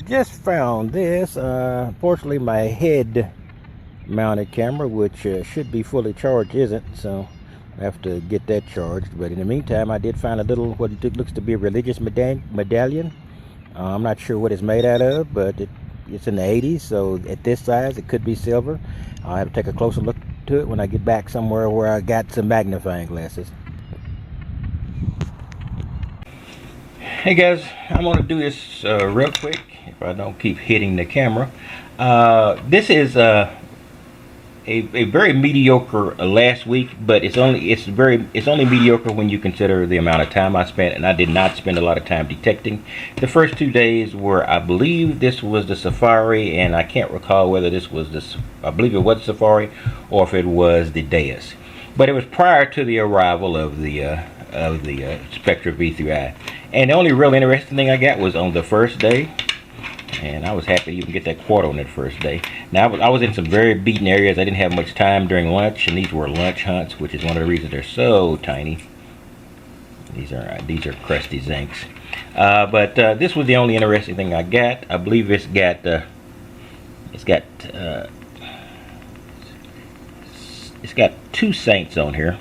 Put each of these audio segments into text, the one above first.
Just found this. Fortunately, my head mounted camera, which should be fully charged, isn't, so I have to get that charged. But in the meantime, I did find a little, what looks to be a religious medallion. I'm not sure what it's made out of, but it's in the 80s, so at this size it could be silver. I'll have to take a closer look to it when I get back somewhere where I got some magnifying glasses. Hey guys, I'm going to do this real quick if I don't keep hitting the camera. This is a very mediocre last week, but it's only mediocre when you consider the amount of time I spent, and I did not spend a lot of time detecting. The first 2 days were, I believe this was the Safari, and I can't recall whether this was this. I believe it was the Safari or if it was the Deus, but it was prior to the arrival of the Spectra V3I. And the only real interesting thing I got was on the first day, and I was happy to even get that quarter on that first day. Now I was in some very beaten areas. I didn't have much time during lunch, and these were lunch hunts, which is one of the reasons they're so tiny. These are crusty zincs. But this was the only interesting thing I got. I believe it's got two saints on here.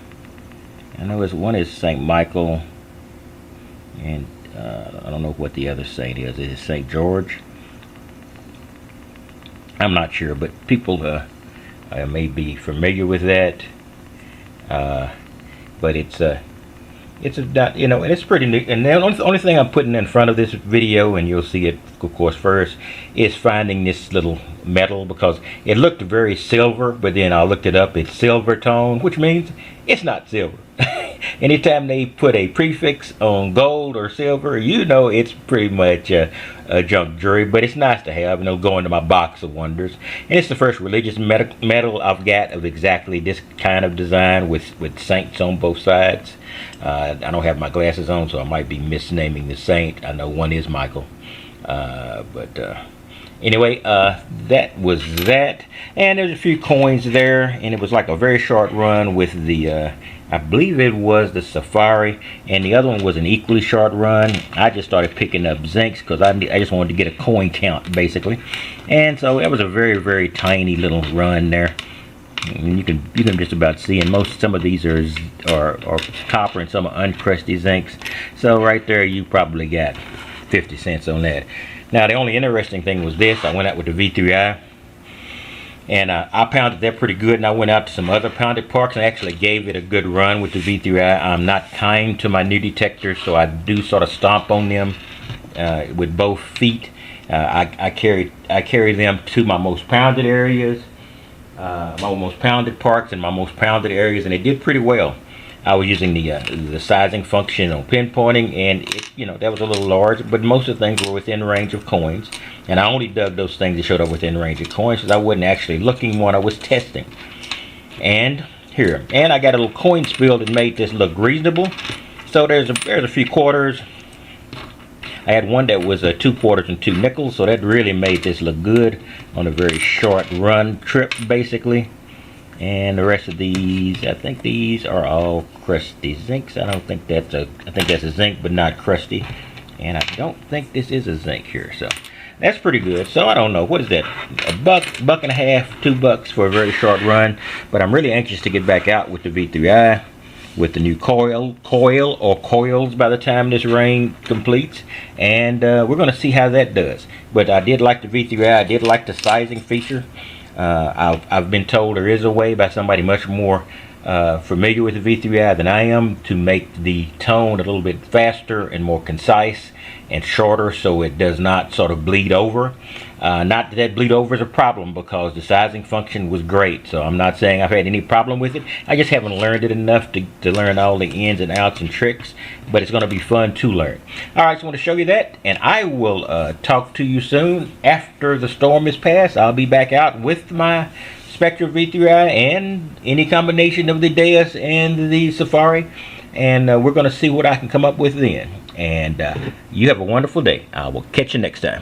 I know one is Saint Michael, and I don't know what the other saint is. Is it Saint George? I'm not sure, but people may be familiar with that. But it's and it's pretty neat. And the only thing I'm putting in front of this video, and you'll see it of course first, is finding this little metal, because it looked very silver, but then I looked it up. It's silver tone, which means it's not silver. Anytime they put a prefix on gold or silver, it's pretty much a junk jewelry, but it's nice to have, and it'll go into my box of wonders. And it's the first religious metal I've got of exactly this kind of design with saints on both sides. I don't have my glasses on, so I might be misnaming the saint. I know one is Michael. Anyway, that was that. And there's a few coins there, and it was like a very short run with the I believe it was the Safari, and the other one was an equally short run. I just started picking up zincs because I just wanted to get a coin count, basically. And so that was a very, very tiny little run there. And you can just about see, and some of these are copper and some are uncrusty zincs. So right there you probably got 50 cents on that. Now the only interesting thing was this. I went out with the V3I, and I pounded that pretty good, and I went out to some other pounded parks and actually gave it a good run with the V3I. I'm not kind to my new detectors, so I do sort of stomp on them with both feet. I carry them to my most pounded areas, my most pounded parks and my most pounded areas, and it did pretty well. I was using the sizing function on pinpointing, and that was a little large, but most of the things were within range of coins. And I only dug those things that showed up within range of coins, because I wasn't actually looking when I was testing. And here, and I got a little coin spill that made this look reasonable. So there's a few quarters. I had one that was 2 quarters and 2 nickels, so that really made this look good on a very short run trip, basically. And the rest of these, I think these are all crusty zincs. I think that's a zinc, but not crusty. And I don't think this is a zinc here, so that's pretty good. So I don't know, what is that? A buck and a half, $2 for a very short run. But I'm really anxious to get back out with the V3I, with the new coil or coils by the time this rain completes, and we're going to see how that does. But I did like the V3I. I did like the sizing feature. I've been told there is a way by somebody much more familiar with the V3I than I am to make the tone a little bit faster and more concise and shorter, so it does not sort of bleed over. Not that bleed over is a problem, because the sizing function was great, so I'm not saying I've had any problem with it. I just haven't learned it enough to learn all the ins and outs and tricks, but it's going to be fun to learn. Alright, so I want to show you that, and I will talk to you soon after the storm is past. I'll be back out with my Spectra V3I and any combination of the Deus and the Safari, and we're going to see what I can come up with then. And you have a wonderful day. I will catch you next time.